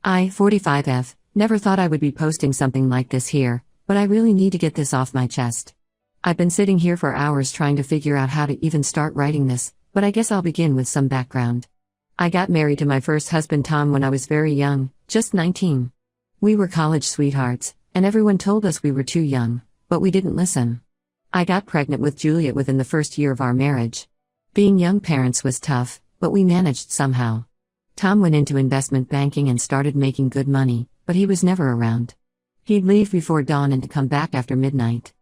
I, 45F, never thought I would be posting something like this here, but I really need to get this off my chest. I've been sitting here for hours trying to figure out how to even start writing this, but I guess I'll begin with some background. I got married to my first husband Tom when I was very young, just 19. We were college sweethearts, and everyone told us we were too young, but we didn't listen. I got pregnant with Juliet within the first year of our marriage. Being young parents was tough, but we managed somehow. Tom went into investment banking and started making good money, but he was never around. He'd leave before dawn and come back after midnight.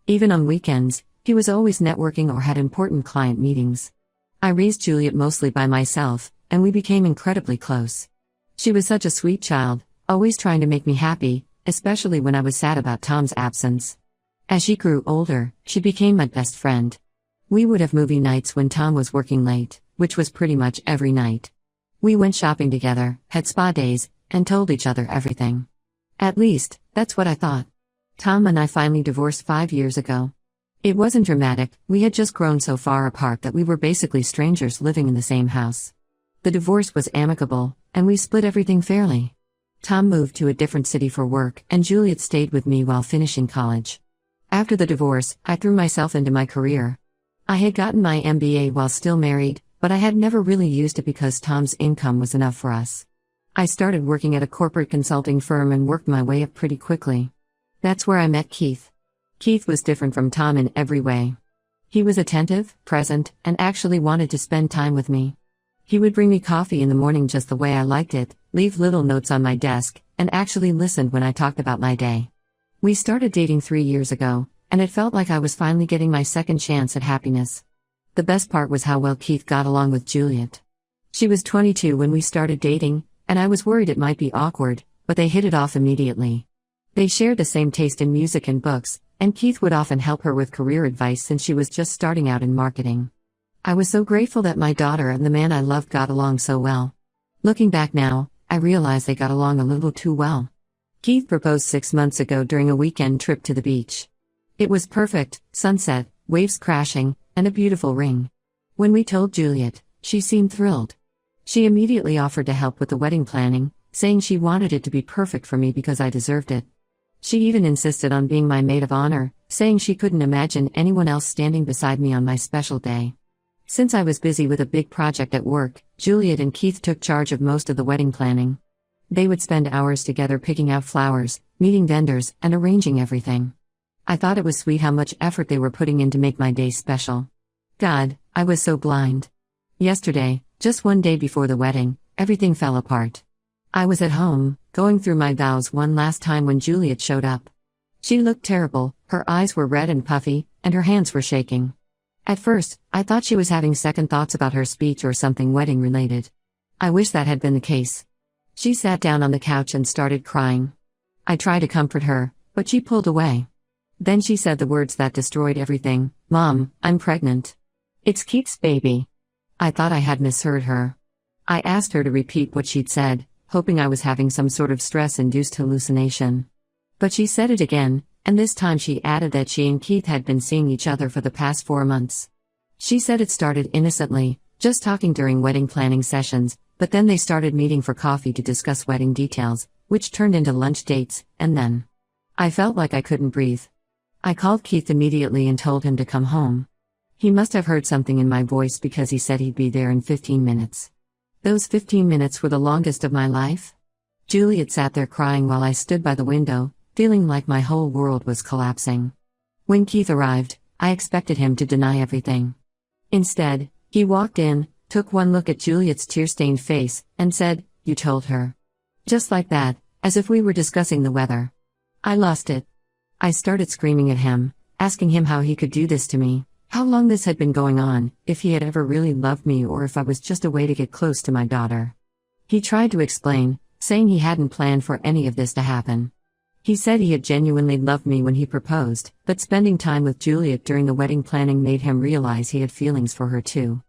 Even on weekends, he was always networking or had important client meetings. I raised Juliet mostly by myself, and we became incredibly close. She was such a sweet child, always trying to make me happy, especially when I was sad about Tom's absence. As she grew older, she became my best friend. We would have movie nights when Tom was working late, which was pretty much every night. We went shopping together, had spa days, and told each other everything. At least, that's what I thought. Tom and I finally divorced 5 years ago. It wasn't dramatic, we had just grown so far apart that we were basically strangers living in the same house. The divorce was amicable, and we split everything fairly. Tom moved to a different city for work, and Juliet stayed with me while finishing college. After the divorce, I threw myself into my career. I had gotten my MBA while still married, but I had never really used it because Tom's income was enough for us. I started working at a corporate consulting firm and worked my way up pretty quickly. That's where I met Keith. Keith was different from Tom in every way. He was attentive, present, and actually wanted to spend time with me. He would bring me coffee in the morning just the way I liked it, leave little notes on my desk, and actually listened when I talked about my day. We started dating 3 years ago, and it felt like I was finally getting my second chance at happiness. The best part was how well Keith got along with Juliet. She was 22 when we started dating, and I was worried it might be awkward, but they hit it off immediately. They shared the same taste in music and books, and Keith would often help her with career advice since she was just starting out in marketing. I was so grateful that my daughter and the man I loved got along so well. Looking back now, I realize they got along a little too well. Keith proposed 6 months ago during a weekend trip to the beach. It was perfect, sunset, waves crashing, and a beautiful ring. When we told Juliet, she seemed thrilled. She immediately offered to help with the wedding planning, saying she wanted it to be perfect for me because I deserved it. She even insisted on being my maid of honor, saying she couldn't imagine anyone else standing beside me on my special day. Since I was busy with a big project at work, Juliet and Keith took charge of most of the wedding planning. They would spend hours together picking out flowers, meeting vendors, and arranging everything. I thought it was sweet how much effort they were putting in to make my day special. God, I was so blind. Yesterday, just one day before the wedding, everything fell apart. I was at home, going through my vows one last time when Juliet showed up. She looked terrible, her eyes were red and puffy, and her hands were shaking. At first, I thought she was having second thoughts about her speech or something wedding-related. I wish that had been the case. She sat down on the couch and started crying. I tried to comfort her, but she pulled away. Then she said the words that destroyed everything, "Mom, I'm pregnant. It's Keith's baby." I thought I had misheard her. I asked her to repeat what she'd said, hoping I was having some sort of stress-induced hallucination. But she said it again, and this time she added that she and Keith had been seeing each other for the past 4 months. She said it started innocently, just talking during wedding planning sessions, but then they started meeting for coffee to discuss wedding details, which turned into lunch dates, and then I felt like I couldn't breathe. I called Keith immediately and told him to come home. He must have heard something in my voice because he said he'd be there in 15 minutes. Those 15 minutes were the longest of my life. Juliet sat there crying while I stood by the window, feeling like my whole world was collapsing. When Keith arrived, I expected him to deny everything. Instead, he walked in, took one look at Juliet's tear-stained face, and said, "You told her." Just like that, as if we were discussing the weather. I lost it. I started screaming at him, asking him how he could do this to me, how long this had been going on, if he had ever really loved me or if I was just a way to get close to my daughter. He tried to explain, saying he hadn't planned for any of this to happen. He said he had genuinely loved me when he proposed, but spending time with Juliet during the wedding planning made him realize he had feelings for her too.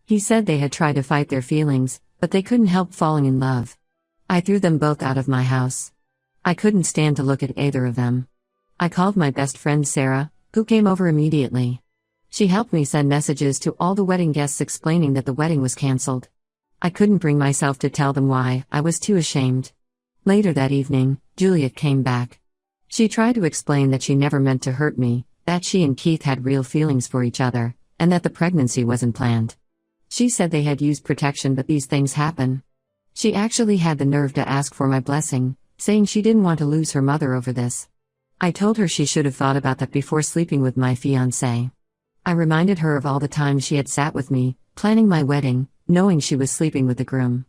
He said they had tried to fight their feelings, but they couldn't help falling in love. I threw them both out of my house. I couldn't stand to look at either of them. I called my best friend Sarah, who came over immediately. She helped me send messages to all the wedding guests explaining that the wedding was cancelled. I couldn't bring myself to tell them why, I was too ashamed. Later that evening, Juliet came back. She tried to explain that she never meant to hurt me, that she and Keith had real feelings for each other, and that the pregnancy wasn't planned. She said they had used protection, but these things happen. She actually had the nerve to ask for my blessing, saying she didn't want to lose her mother over this. I told her she should have thought about that before sleeping with my fiancé. I reminded her of all the times she had sat with me, planning my wedding, knowing she was sleeping with the groom.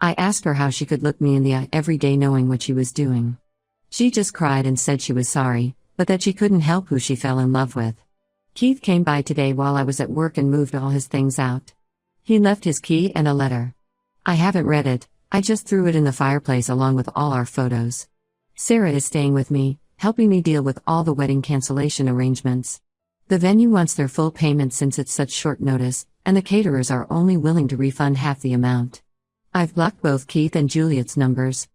I asked her how she could look me in the eye every day knowing what she was doing. She just cried and said she was sorry, but that she couldn't help who she fell in love with. Keith came by today while I was at work and moved all his things out. He left his key and a letter. I haven't read it, I just threw it in the fireplace along with all our photos. Sarah is staying with me, helping me deal with all the wedding cancellation arrangements. The venue wants their full payment since it's such short notice, and the caterers are only willing to refund half the amount. I've blocked both Keith and Juliet's numbers.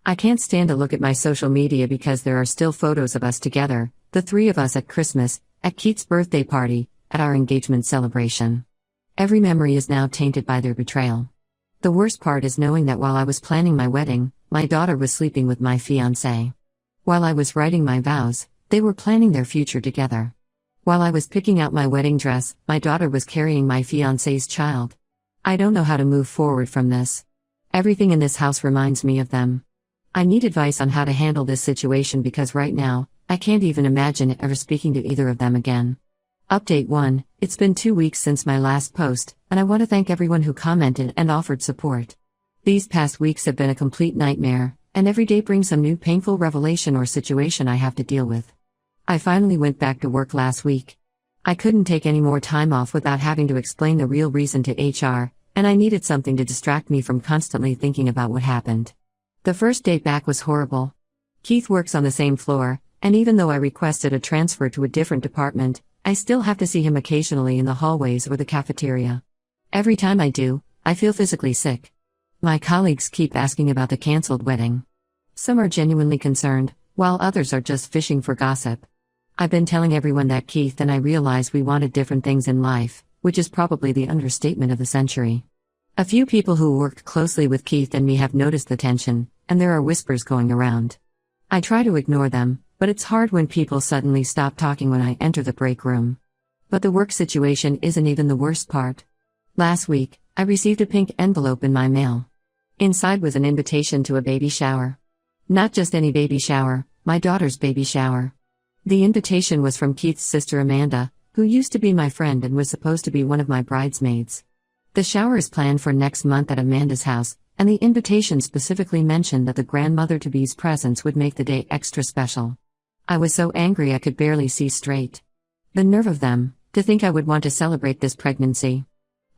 I can't stand to look at my social media because there are still photos of us together, the three of us at Christmas, at Keith's birthday party, at our engagement celebration. Every memory is now tainted by their betrayal. The worst part is knowing that while I was planning my wedding, my daughter was sleeping with my fiancé. While I was writing my vows, they were planning their future together. While I was picking out my wedding dress, my daughter was carrying my fiancé's child. I don't know how to move forward from this. Everything in this house reminds me of them. I need advice on how to handle this situation because right now, I can't even imagine ever speaking to either of them again. Update 1, it's been 2 weeks since my last post, and I want to thank everyone who commented and offered support. These past weeks have been a complete nightmare, and every day brings some new painful revelation or situation I have to deal with. I finally went back to work last week. I couldn't take any more time off without having to explain the real reason to HR, and I needed something to distract me from constantly thinking about what happened. The first day back was horrible. Keith works on the same floor, and even though I requested a transfer to a different department, I still have to see him occasionally in the hallways or the cafeteria. Every time I do, I feel physically sick. My colleagues keep asking about the cancelled wedding. Some are genuinely concerned, while others are just fishing for gossip. I've been telling everyone that Keith and I realized we wanted different things in life, which is probably the understatement of the century. A few people who worked closely with Keith and me have noticed the tension, and there are whispers going around. I try to ignore them, but it's hard when people suddenly stop talking when I enter the break room. But the work situation isn't even the worst part. Last week, I received a pink envelope in my mail. Inside was an invitation to a baby shower. Not just any baby shower, my daughter's baby shower. The invitation was from Keith's sister Amanda, who used to be my friend and was supposed to be one of my bridesmaids. The shower is planned for next month at Amanda's house, and the invitation specifically mentioned that the grandmother-to-be's presence would make the day extra special. I was so angry I could barely see straight. The nerve of them, to think I would want to celebrate this pregnancy.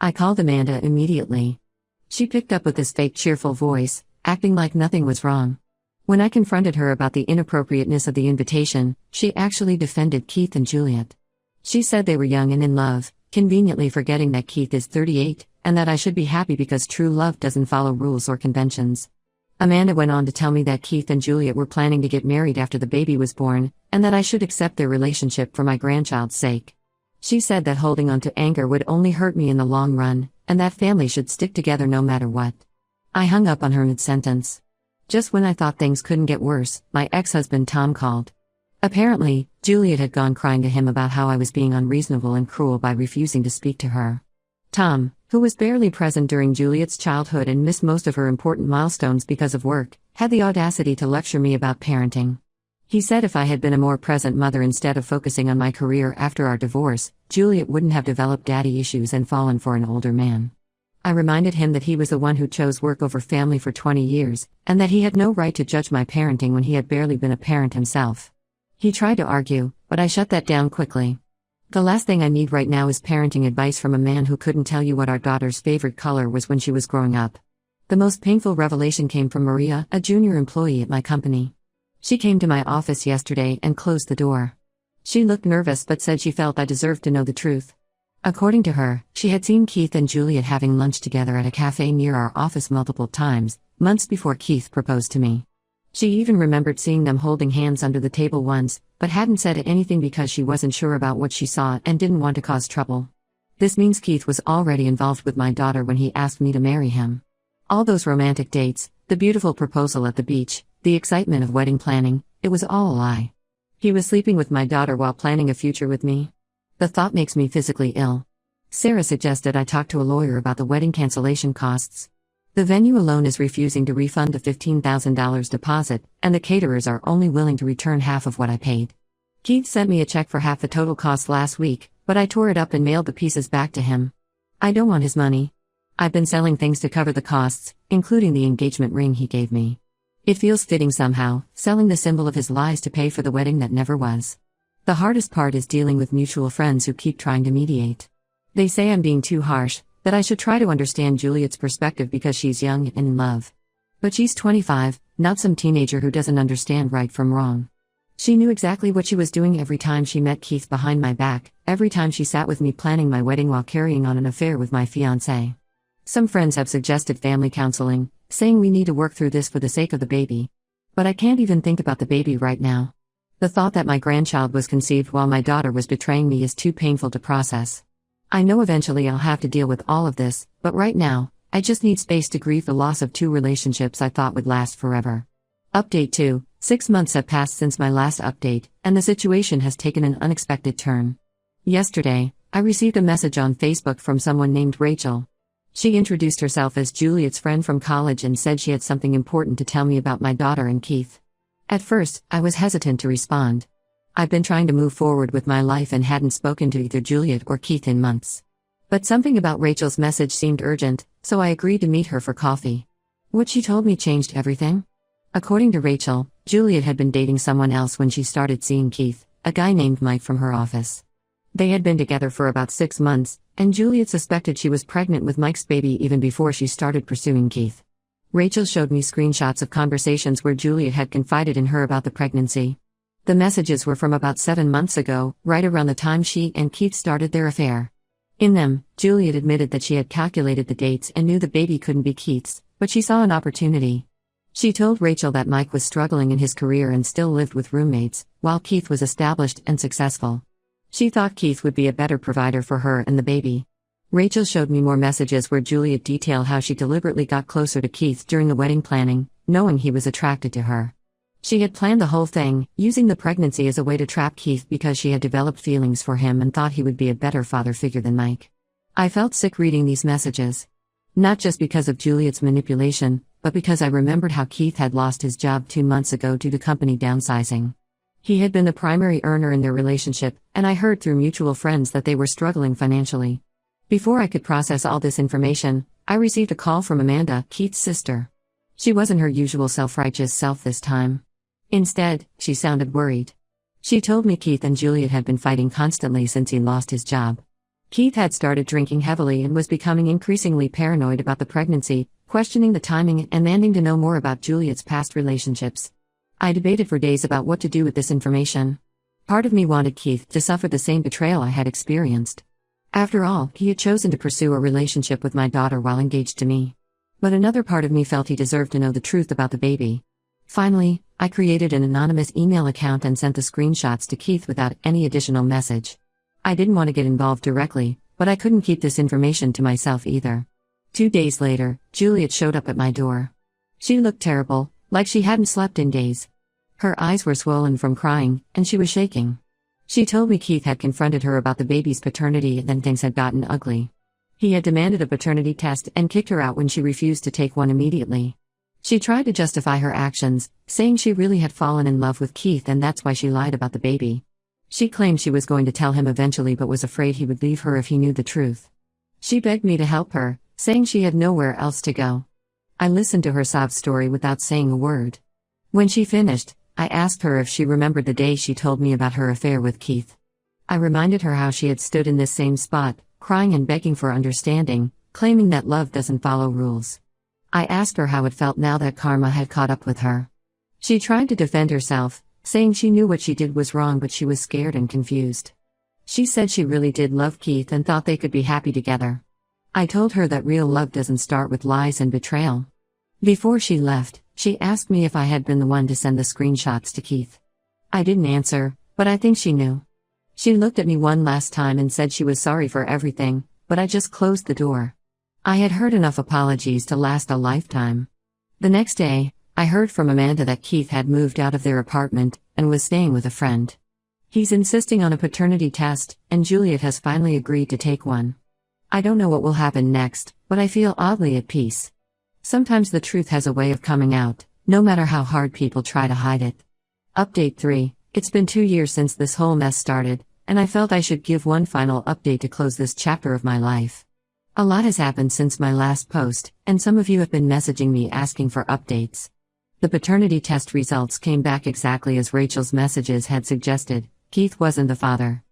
I called Amanda immediately. She picked up with this fake cheerful voice, acting like nothing was wrong. When I confronted her about the inappropriateness of the invitation, she actually defended Keith and Juliet. She said they were young and in love, conveniently forgetting that Keith is 38, and that I should be happy because true love doesn't follow rules or conventions. Amanda went on to tell me that Keith and Juliet were planning to get married after the baby was born, and that I should accept their relationship for my grandchild's sake. She said that holding on to anger would only hurt me in the long run, and that family should stick together no matter what. I hung up on her mid-sentence. Just when I thought things couldn't get worse, my ex-husband Tom called. Apparently, Juliet had gone crying to him about how I was being unreasonable and cruel by refusing to speak to her. Tom, who was barely present during Juliet's childhood and missed most of her important milestones because of work, had the audacity to lecture me about parenting. He said if I had been a more present mother instead of focusing on my career after our divorce, Juliet wouldn't have developed daddy issues and fallen for an older man. I reminded him that he was the one who chose work over family for 20 years, and that he had no right to judge my parenting when he had barely been a parent himself. He tried to argue, but I shut that down quickly. The last thing I need right now is parenting advice from a man who couldn't tell you what our daughter's favorite color was when she was growing up. The most painful revelation came from Maria, a junior employee at my company. She came to my office yesterday and closed the door. She looked nervous but said she felt I deserved to know the truth. According to her, she had seen Keith and Juliet having lunch together at a cafe near our office multiple times, months before Keith proposed to me. She even remembered seeing them holding hands under the table once, but hadn't said anything because she wasn't sure about what she saw and didn't want to cause trouble. This means Keith was already involved with my daughter when he asked me to marry him. All those romantic dates, The beautiful proposal at the beach, the excitement of wedding planning, it was all a lie. He was sleeping with my daughter while planning a future with me. The thought makes me physically ill. Sarah suggested I talk to a lawyer about the wedding cancellation costs. The venue alone is refusing to refund the $15,000 deposit, and the caterers are only willing to return half of what I paid. Keith sent me a check for half the total cost last week, but I tore it up and mailed the pieces back to him. I don't want his money. I've been selling things to cover the costs, including the engagement ring he gave me. It feels fitting somehow, selling the symbol of his lies to pay for the wedding that never was. The hardest part is dealing with mutual friends who keep trying to mediate. They say I'm being too harsh, that I should try to understand Juliet's perspective because she's young and in love. But she's 25, not some teenager who doesn't understand right from wrong. She knew exactly what she was doing every time she met Keith behind my back, every time she sat with me planning my wedding while carrying on an affair with my fiancé. Some friends have suggested family counseling, saying we need to work through this for the sake of the baby. But I can't even think about the baby right now. The thought that my grandchild was conceived while my daughter was betraying me is too painful to process. I know eventually I'll have to deal with all of this, but right now, I just need space to grieve the loss of 2 relationships I thought would last forever. Update 2: 6 months have passed since my last update, and the situation has taken an unexpected turn. Yesterday, I received a message on Facebook from someone named Rachel. She introduced herself as Juliet's friend from college and said she had something important to tell me about my daughter and Keith. At first, I was hesitant to respond. I've been trying to move forward with my life and hadn't spoken to either Juliet or Keith in months. But something about Rachel's message seemed urgent, so I agreed to meet her for coffee. What she told me changed everything. According to Rachel, Juliet had been dating someone else when she started seeing Keith, a guy named Mike from her office. They had been together for about 6 months, and Juliet suspected she was pregnant with Mike's baby even before she started pursuing Keith. Rachel showed me screenshots of conversations where Juliet had confided in her about the pregnancy. The messages were from about 7 months ago, right around the time she and Keith started their affair. In them, Juliet admitted that she had calculated the dates and knew the baby couldn't be Keith's, but she saw an opportunity. She told Rachel that Mike was struggling in his career and still lived with roommates, while Keith was established and successful. She thought Keith would be a better provider for her and the baby. Rachel showed me more messages where Juliet detailed how she deliberately got closer to Keith during the wedding planning, knowing he was attracted to her. She had planned the whole thing, using the pregnancy as a way to trap Keith because she had developed feelings for him and thought he would be a better father figure than Mike. I felt sick reading these messages. Not just because of Juliet's manipulation, but because I remembered how Keith had lost his job 2 months ago due to company downsizing. He had been the primary earner in their relationship, and I heard through mutual friends that they were struggling financially. Before I could process all this information, I received a call from Amanda, Keith's sister. She wasn't her usual self-righteous self this time. Instead, she sounded worried. She told me Keith and Juliet had been fighting constantly since he lost his job. Keith had started drinking heavily and was becoming increasingly paranoid about the pregnancy, questioning the timing and demanding to know more about Juliet's past relationships. I debated for days about what to do with this information. Part of me wanted Keith to suffer the same betrayal I had experienced. After all, he had chosen to pursue a relationship with my daughter while engaged to me. But another part of me felt he deserved to know the truth about the baby. Finally, I created an anonymous email account and sent the screenshots to Keith without any additional message. I didn't want to get involved directly, but I couldn't keep this information to myself either. 2 days later, Juliet showed up at my door. She looked terrible, like she hadn't slept in days. Her eyes were swollen from crying, and she was shaking. She told me Keith had confronted her about the baby's paternity and then things had gotten ugly. He had demanded a paternity test and kicked her out when she refused to take one immediately. She tried to justify her actions, saying she really had fallen in love with Keith and that's why she lied about the baby. She claimed she was going to tell him eventually but was afraid he would leave her if he knew the truth. She begged me to help her, saying she had nowhere else to go. I listened to her sob story without saying a word. When she finished, I asked her if she remembered the day she told me about her affair with Keith. I reminded her how she had stood in this same spot, crying and begging for understanding, claiming that love doesn't follow rules. I asked her how it felt now that karma had caught up with her. She tried to defend herself, saying she knew what she did was wrong but she was scared and confused. She said she really did love Keith and thought they could be happy together. I told her that real love doesn't start with lies and betrayal. Before she left, she asked me if I had been the one to send the screenshots to Keith. I didn't answer, but I think she knew. She looked at me one last time and said she was sorry for everything, but I just closed the door. I had heard enough apologies to last a lifetime. The next day, I heard from Amanda that Keith had moved out of their apartment and was staying with a friend. He's insisting on a paternity test, and Juliet has finally agreed to take one. I don't know what will happen next, but I feel oddly at peace. Sometimes the truth has a way of coming out, no matter how hard people try to hide it. Update 3. It's been 2 years since this whole mess started, and I felt I should give one final update to close this chapter of my life. A lot has happened since my last post, and some of you have been messaging me asking for updates. The paternity test results came back exactly as Rachel's messages had suggested. Keith wasn't the father.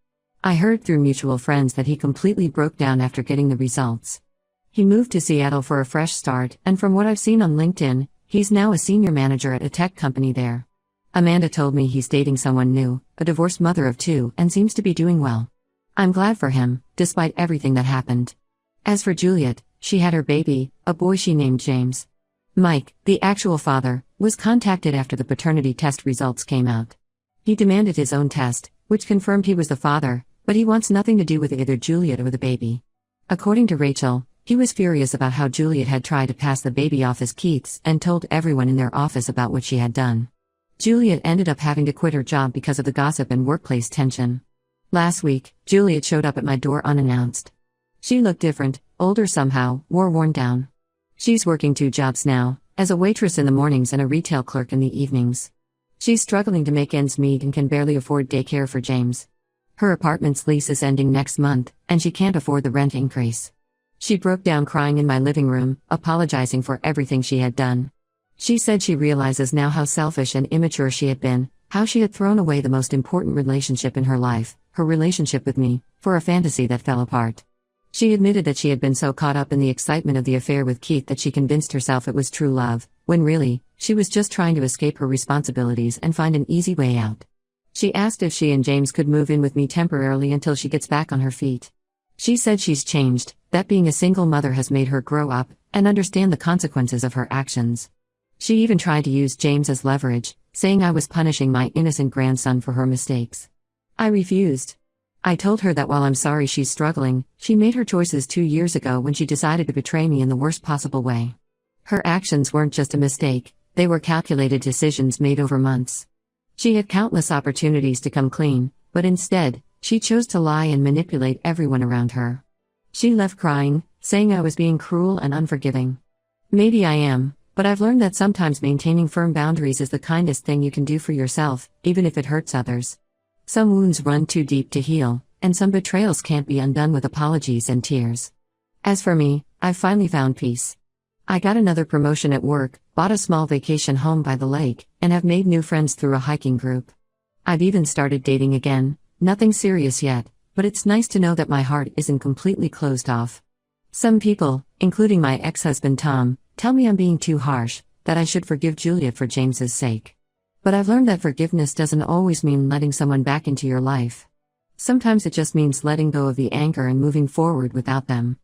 I heard through mutual friends that he completely broke down after getting the results. He moved to Seattle for a fresh start, and from what I've seen on LinkedIn, he's now a senior manager at a tech company there. Amanda told me he's dating someone new, a divorced mother of 2, and seems to be doing well. I'm glad for him, despite everything that happened. As for Juliet, she had her baby, a boy she named James. Mike, the actual father, was contacted after the paternity test results came out. He demanded his own test, which confirmed he was the father, but he wants nothing to do with either Juliet or the baby. According to Rachel, he was furious about how Juliet had tried to pass the baby off as Keith's and told everyone in their office about what she had done. Juliet ended up having to quit her job because of the gossip and workplace tension. Last week, Juliet showed up at my door unannounced. She looked different, older somehow, worn down. She's working 2 jobs now, as a waitress in the mornings and a retail clerk in the evenings. She's struggling to make ends meet and can barely afford daycare for James. Her apartment's lease is ending next month, and she can't afford the rent increase. She broke down crying in my living room, apologizing for everything she had done. She said she realizes now how selfish and immature she had been, how she had thrown away the most important relationship in her life, her relationship with me, for a fantasy that fell apart. She admitted that she had been so caught up in the excitement of the affair with Keith that she convinced herself it was true love, when really, she was just trying to escape her responsibilities and find an easy way out. She asked if she and James could move in with me temporarily until she gets back on her feet. She said she's changed, that being a single mother has made her grow up and understand the consequences of her actions. She even tried to use James as leverage, saying I was punishing my innocent grandson for her mistakes. I refused. I told her that while I'm sorry she's struggling, she made her choices 2 years ago when she decided to betray me in the worst possible way. Her actions weren't just a mistake, they were calculated decisions made over months. She had countless opportunities to come clean, but instead, she chose to lie and manipulate everyone around her. She left crying, saying I was being cruel and unforgiving. Maybe I am, but I've learned that sometimes maintaining firm boundaries is the kindest thing you can do for yourself, even if it hurts others. Some wounds run too deep to heal, and some betrayals can't be undone with apologies and tears. As for me, I've finally found peace. I got another promotion at work, bought a small vacation home by the lake, and have made new friends through a hiking group. I've even started dating again, nothing serious yet, but it's nice to know that my heart isn't completely closed off. Some people, including my ex-husband Tom, tell me I'm being too harsh, that I should forgive Juliet for James's sake. But I've learned that forgiveness doesn't always mean letting someone back into your life. Sometimes it just means letting go of the anger and moving forward without them.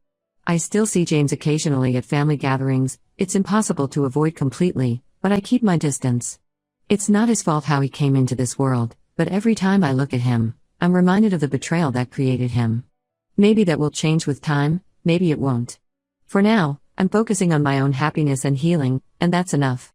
I still see James occasionally at family gatherings. It's impossible to avoid completely, but I keep my distance. It's not his fault how he came into this world, but every time I look at him, I'm reminded of the betrayal that created him. Maybe that will change with time, maybe it won't. For now, I'm focusing on my own happiness and healing, and that's enough.